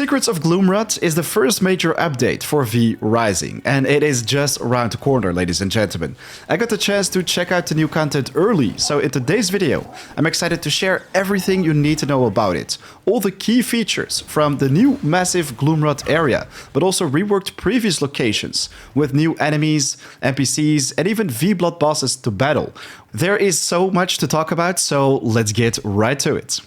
Secrets of Gloomrot is the first major update for V Rising, and it is just around the corner, ladies and gentlemen. I got the chance to check out the new content early, so in today's video, I'm excited to share everything you need to know about it. All the key features from the new massive Gloomrot area, but also reworked previous locations, with new enemies, NPCs, and even V-Blood bosses to battle. There is so much to talk about, so let's get right to it.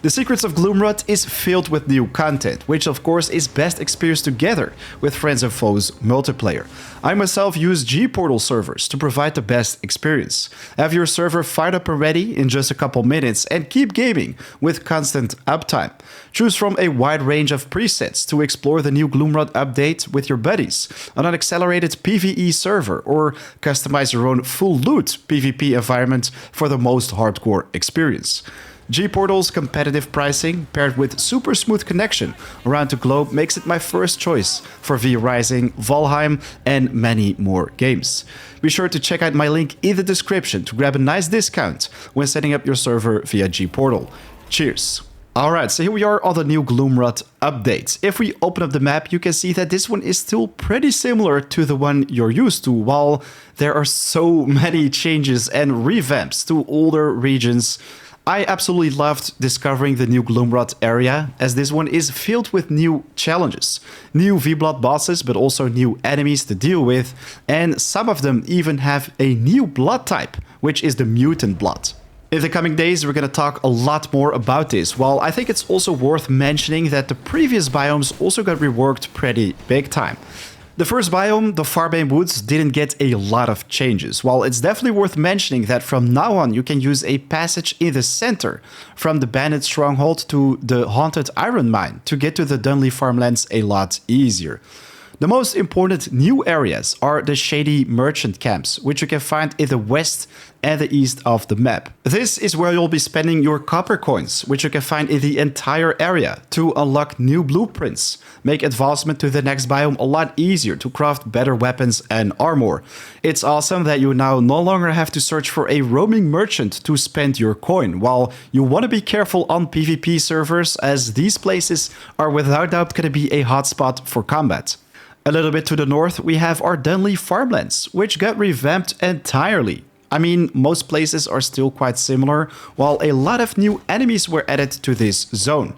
The Secrets of Gloomrot is filled with new content, which of course is best experienced together with friends and foes multiplayer. I myself use GPortal Servers to provide the best experience. Have your server fired up and ready in just a couple minutes and keep gaming with constant uptime. Choose from a wide range of presets to explore the new Gloomrot update with your buddies on an accelerated PvE server, or customize your own full loot PvP environment for the most hardcore experience. GPortal's competitive pricing paired with super smooth connection around the globe makes it my first choice for V Rising, Valheim, and many more games. Be sure to check out my link in the description to grab a nice discount when setting up your server via GPortal. Cheers! Alright, so here we are on the new Gloomrot update. If we open up the map, you can see that this one is still pretty similar to the one you're used to, while there are so many changes and revamps to older regions. I absolutely loved discovering the new Gloomrot area, as this one is filled with new challenges, new V-Blood bosses, but also new enemies to deal with, and some of them even have a new blood type, which is the mutant blood. In the coming days, we're going to talk a lot more about this, while I think it's also worth mentioning that the previous biomes also got reworked pretty big time. The first biome, the Farbane Woods, didn't get a lot of changes, while it's definitely worth mentioning that from now on you can use a passage in the center from the Bandit Stronghold to the Haunted Iron Mine to get to the Dunley Farmlands a lot easier. The most important new areas are the shady merchant camps, which you can find in the west and the east of the map. This is where you'll be spending your copper coins, which you can find in the entire area to unlock new blueprints, make advancement to the next biome a lot easier to craft better weapons and armor. It's awesome that you now no longer have to search for a roaming merchant to spend your coin, while you want to be careful on PvP servers, as these places are without doubt going to be a hotspot for combat. A little bit to the north, we have our Dunley Farmlands, which got revamped entirely. I mean, most places are still quite similar, while a lot of new enemies were added to this zone.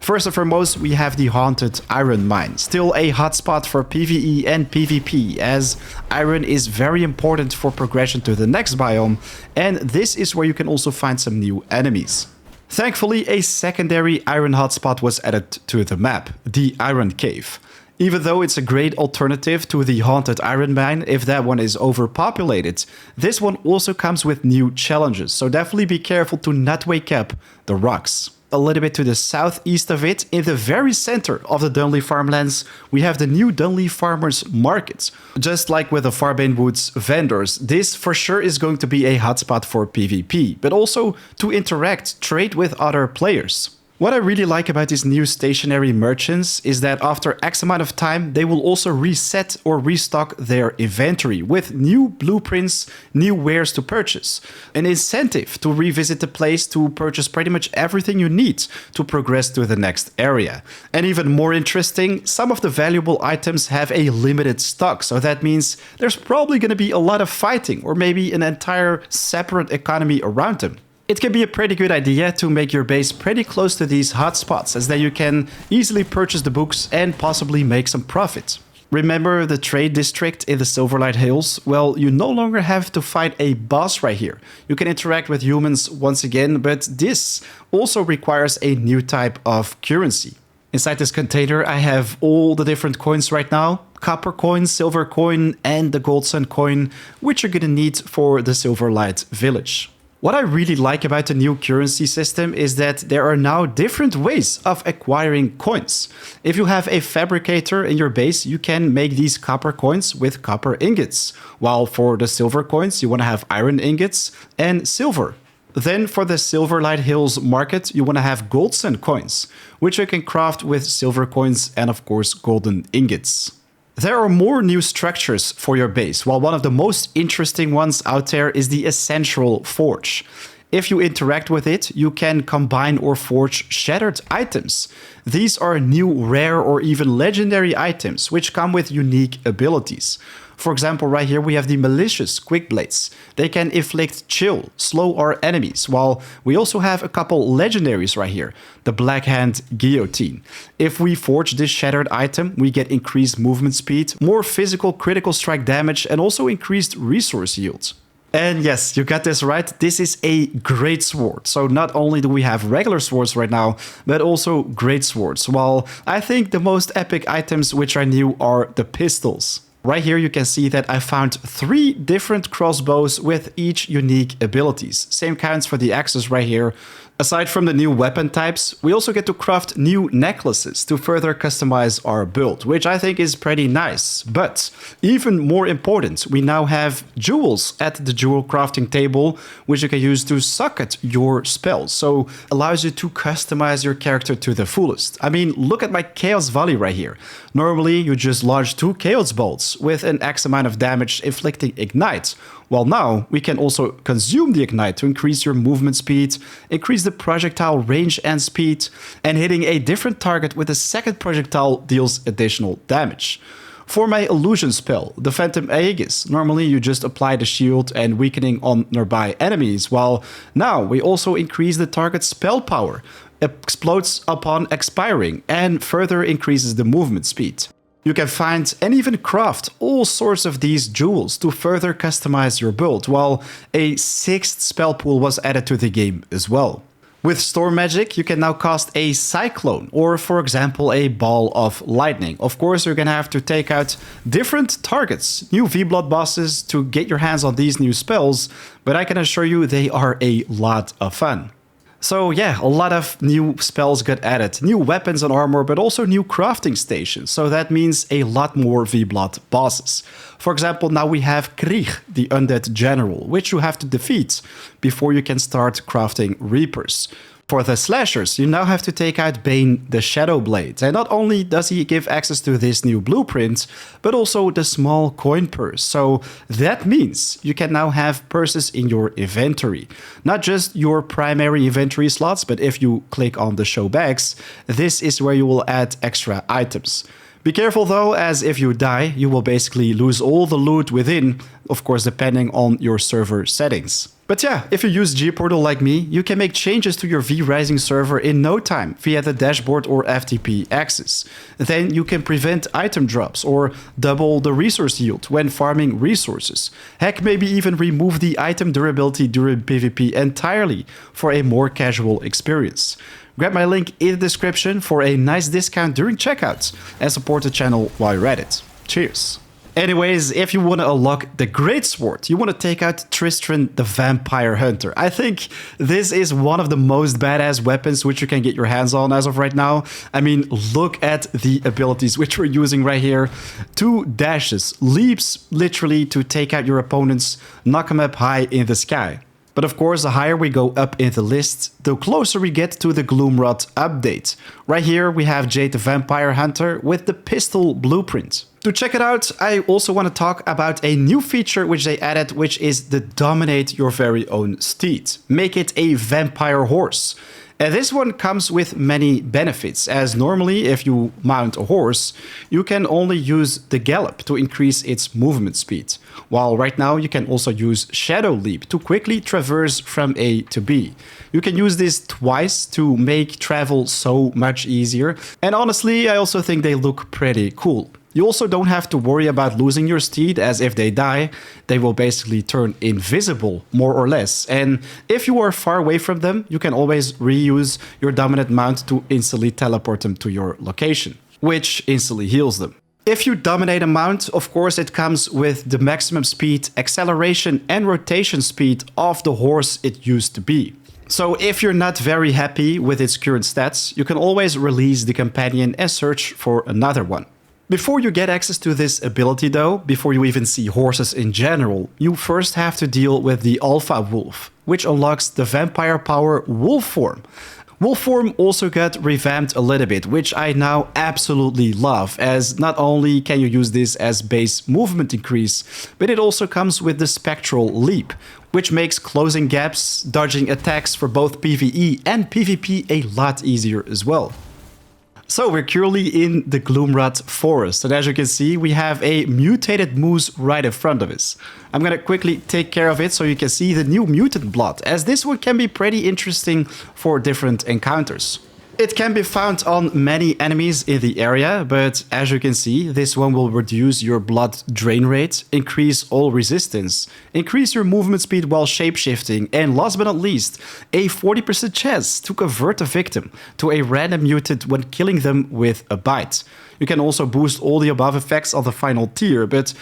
First and foremost, we have the Haunted Iron Mine, still a hotspot for PvE and PvP, as iron is very important for progression to the next biome, and this is where you can also find some new enemies. Thankfully, a secondary iron hotspot was added to the map, the Iron Cave. Even though it's a great alternative to the Haunted Iron Mine if that one is overpopulated, this one also comes with new challenges, so definitely be careful to not wake up the rocks. A little bit to the southeast of it, in the very center of the Dunley Farmlands, we have the new Dunley Farmers Market. Just like with the Farbane Woods vendors, this for sure is going to be a hotspot for PvP, but also to interact, trade with other players. What I really like about these new stationary merchants is that after X amount of time, they will also reset or restock their inventory with new blueprints, new wares to purchase. An incentive to revisit the place to purchase pretty much everything you need to progress to the next area. And even more interesting, some of the valuable items have a limited stock, so that means there's probably going to be a lot of fighting or maybe an entire separate economy around them. It can be a pretty good idea to make your base pretty close to these hotspots, as then you can easily purchase the books and possibly make some profit. Remember the trade district in the Silverlight Hills? Well, you no longer have to fight a boss right here. You can interact with humans once again, but this also requires a new type of currency. Inside this container, I have all the different coins right now. Copper coin, silver coin, and the gold sun coin, which you're gonna need for the Silverlight Village. What I really like about the new currency system is that there are now different ways of acquiring coins. If you have a fabricator in your base, you can make these copper coins with copper ingots, while for the silver coins, you want to have iron ingots and silver. Then for the Silverlight Hills market, you want to have gold sun coins, which you can craft with silver coins and of course golden ingots. There are more new structures for your base, while one of the most interesting ones out there is the Essential Forge. If you interact with it, you can combine or forge shattered items. These are new rare or even legendary items, which come with unique abilities. For example, right here we have the malicious quick blades. They can inflict chill, slow our enemies, while we also have a couple legendaries right here. The Black Hand Guillotine. If we forge this shattered item, we get increased movement speed, more physical critical strike damage, and also increased resource yield. And yes, you got this right, this is a great sword. So not only do we have regular swords right now, but also great swords. While I think the most epic items which are new are the pistols. Right here you can see that I found 3 different crossbows with each unique abilities. Same counts for the axes right here. Aside from the new weapon types, we also get to craft new necklaces to further customize our build, which I think is pretty nice. But even more important, we now have jewels at the jewel crafting table, which you can use to socket your spells. So allows you to customize your character to the fullest. I mean, look at my Chaos Volley right here. Normally, you just launch 2 Chaos Bolts with an X amount of damage inflicting Ignite. Well, now we can also consume the Ignite to increase your movement speed, increase the projectile range and speed, and hitting a different target with a second projectile deals additional damage. For my illusion spell, the Phantom Aegis, normally you just apply the shield and weakening on nearby enemies, while now we also increase the target's spell power, explodes upon expiring, and further increases the movement speed. You can find and even craft all sorts of these jewels to further customize your build, while a 6th spell pool was added to the game as well. With Storm Magic, you can now cast a Cyclone, or for example a Ball of Lightning. Of course, you're gonna have to take out different targets, new V-Blood bosses to get your hands on these new spells, but I can assure you they are a lot of fun. So yeah, a lot of new spells got added, new weapons and armor, but also new crafting stations. So that means a lot more V-Blood bosses. For example, now we have Krieg, the Undead General, which you have to defeat before you can start crafting Reapers. For the slashers, you now have to take out Bane the Shadow Blade, and not only does he give access to this new blueprint, but also the small coin purse. So that means you can now have purses in your inventory. Not just your primary inventory slots, but if you click on the show bags, this is where you will add extra items. Be careful though, as if you die, you will basically lose all the loot within, of course depending on your server settings. But yeah, if you use GPortal like me, you can make changes to your V-Rising server in no time via the dashboard or FTP access. Then you can prevent item drops or double the resource yield when farming resources. Heck, maybe even remove the item durability during PvP entirely for a more casual experience. Grab my link in the description for a nice discount during checkout and support the channel while you're at it. Cheers! Anyways, if you want to unlock the Great Sword, you want to take out Tristran the Vampire Hunter. I think this is one of the most badass weapons which you can get your hands on as of right now. I mean, look at the abilities which we're using right here. 2 dashes, leaps literally to take out your opponents, knock them up high in the sky. But of course, the higher we go up in the list, the closer we get to the Gloomrot update. Right here we have Jade the Vampire Hunter with the pistol blueprint. To check it out, I also want to talk about a new feature which they added, which is the Dominate Your Very Own Steed. Make it a vampire horse. And this one comes with many benefits, as normally if you mount a horse, you can only use the gallop to increase its movement speed. While right now you can also use Shadow Leap to quickly traverse from A to B. You can use this twice to make travel so much easier. And honestly, I also think they look pretty cool. You also don't have to worry about losing your steed, as if they die, they will basically turn invisible, more or less. And if you are far away from them, you can always reuse your dominant mount to instantly teleport them to your location, which instantly heals them. If you dominate a mount, of course it comes with the maximum speed, acceleration and rotation speed of the horse it used to be. So if you're not very happy with its current stats, you can always release the companion and search for another one. Before you get access to this ability though, before you even see horses in general, you first have to deal with the Alpha Wolf, which unlocks the vampire power wolf form. Wolfform also got revamped a little bit, which I now absolutely love, as not only can you use this as base movement increase, but it also comes with the Spectral Leap, which makes closing gaps, dodging attacks for both PvE and PvP a lot easier as well. So we're currently in the Gloomrot forest, and as you can see, we have a mutated moose right in front of us. I'm gonna quickly take care of it so you can see the new mutant blood, as this one can be pretty interesting for different encounters. It can be found on many enemies in the area, but as you can see, this one will reduce your blood drain rate, increase all resistance, increase your movement speed while shapeshifting, and last but not least, a 40% chance to convert a victim to a random mutant when killing them with a bite. You can also boost all the above effects on the final tier, but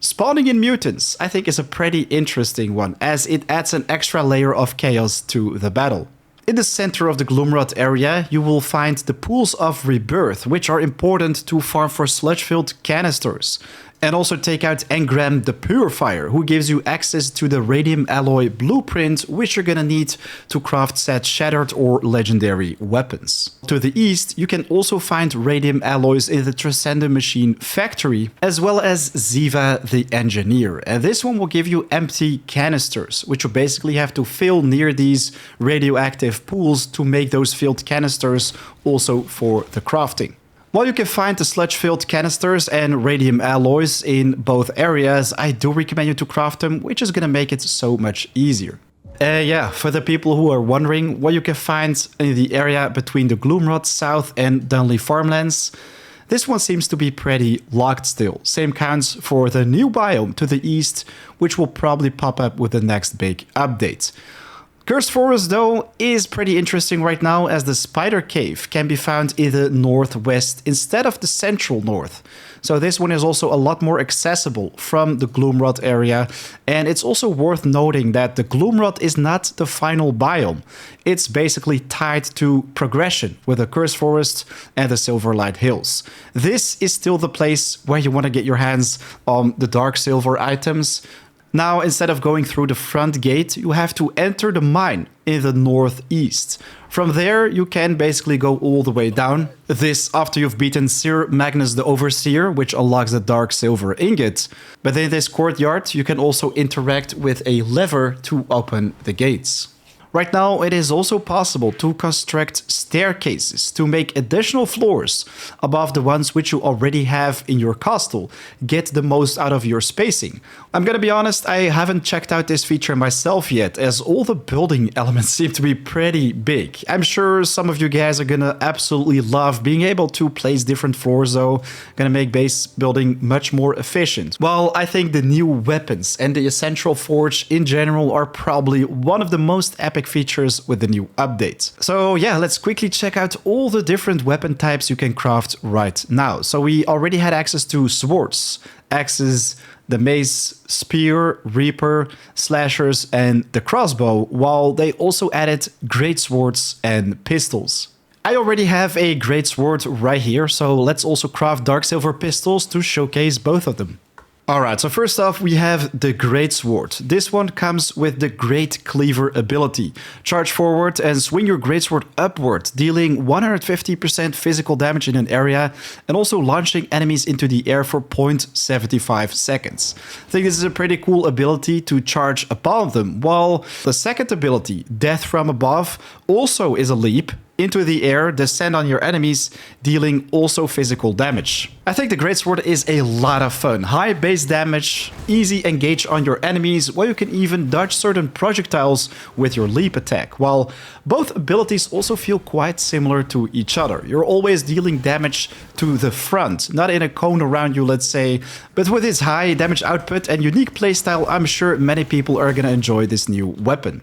spawning in mutants, I think, is a pretty interesting one, as it adds an extra layer of chaos to the battle. In the center of the Gloomrot area, you will find the pools of rebirth, which are important to farm for sludge-filled canisters. And also take out Engram the Purifier, who gives you access to the radium alloy blueprint, which you're gonna need to craft said shattered or legendary weapons. To the east, you can also find radium alloys in the Transcendent Machine factory, as well as Ziva the Engineer. And this one will give you empty canisters, which you basically have to fill near these radioactive pools to make those filled canisters also for the crafting. While you can find the sludge-filled canisters and radium alloys in both areas, I do recommend you to craft them, which is gonna make it so much easier. Yeah, for the people who are wondering what you can find in the area between the Gloomrot South and Dunley farmlands, this one seems to be pretty locked still. Same counts for the new biome to the east, which will probably pop up with the next big update. Cursed Forest, though, is pretty interesting right now, as the Spider Cave can be found in the northwest instead of the central north. So this one is also a lot more accessible from the Gloomrot area, and it's also worth noting that the Gloomrot is not the final biome. It's basically tied to progression with the Cursed Forest and the Silverlight Hills. This is still the place where you want to get your hands on the Dark Silver items. Now, instead of going through the front gate, you have to enter the mine in the northeast. From there, you can basically go all the way down. This after you've beaten Sir Magnus the Overseer, which unlocks the Dark Silver Ingot. But in this courtyard, you can also interact with a lever to open the gates. Right now, it is also possible to construct staircases to make additional floors above the ones which you already have in your castle. Get the most out of your spacing. I'm gonna be honest, I haven't checked out this feature myself yet, as all the building elements seem to be pretty big. I'm sure some of you guys are gonna absolutely love being able to place different floors though, gonna make base building much more efficient. Well, I think the new weapons and the Essential Forge in general are probably one of the most epic features with the new update. So yeah, let's quickly check out all the different weapon types you can craft right now. So we already had access to swords, axes, the mace, spear, reaper, slashers, and the crossbow, while they also added great swords and pistols. I already have a great sword right here, so let's also craft dark silver pistols to showcase both of them. Alright, so first off we have the Great Sword. This one comes with the Great Cleaver ability. Charge forward and swing your Greatsword upward, dealing 150% physical damage in an area and also launching enemies into the air for 0.75 seconds. I think this is a pretty cool ability to charge upon them, while the second ability, Death from Above, also is a leap into the air, descend on your enemies, dealing also physical damage. I think the Greatsword is a lot of fun. High base damage, easy engage on your enemies, while you can even dodge certain projectiles with your leap attack, while both abilities also feel quite similar to each other. You're always dealing damage to the front, not in a cone around you, let's say, but with its high damage output and unique playstyle, I'm sure many people are gonna enjoy this new weapon.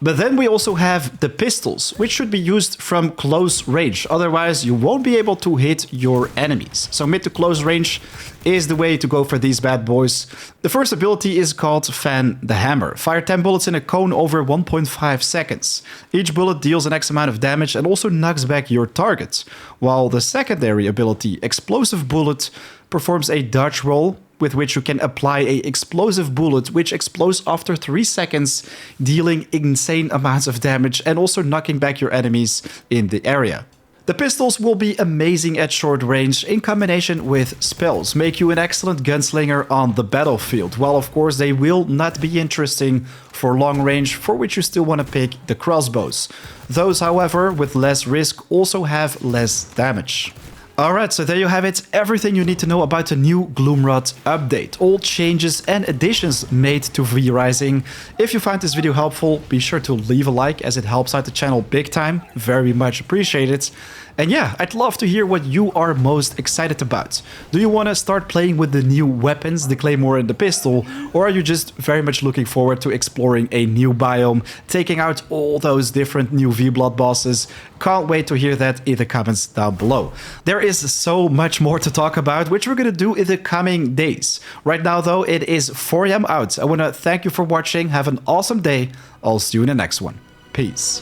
But then we also have the pistols, which should be used from close range, otherwise you won't be able to hit your enemies. So mid to close range is the way to go for these bad boys. The first ability is called Fan the Hammer. Fire 10 bullets in a cone over 1.5 seconds. Each bullet deals an X amount of damage and also knocks back your target. While the secondary ability, Explosive Bullet, performs a dodge roll, with which you can apply a explosive bullet which explodes after 3 seconds, dealing insane amounts of damage and also knocking back your enemies in the area. The pistols will be amazing at short range in combination with spells, make you an excellent gunslinger on the battlefield, while of course they will not be interesting for long range, for which you still want to pick the crossbows. Those, however, with less risk also have less damage. Alright, so there you have it, everything you need to know about the new Gloomrot update, all changes and additions made to V-Rising. If you found this video helpful, be sure to leave a like as it helps out the channel big time, very much appreciated. And yeah, I'd love to hear what you are most excited about. Do you want to start playing with the new weapons, the claymore and the pistol, or are you just very much looking forward to exploring a new biome, taking out all those different new V-Blood bosses? Can't wait to hear that in the comments down below. There is so much more to talk about, which we're gonna do in the coming days. Right now though, it is 4 AM out. I wanna thank you for watching, have an awesome day, I'll see you in the next one. Peace.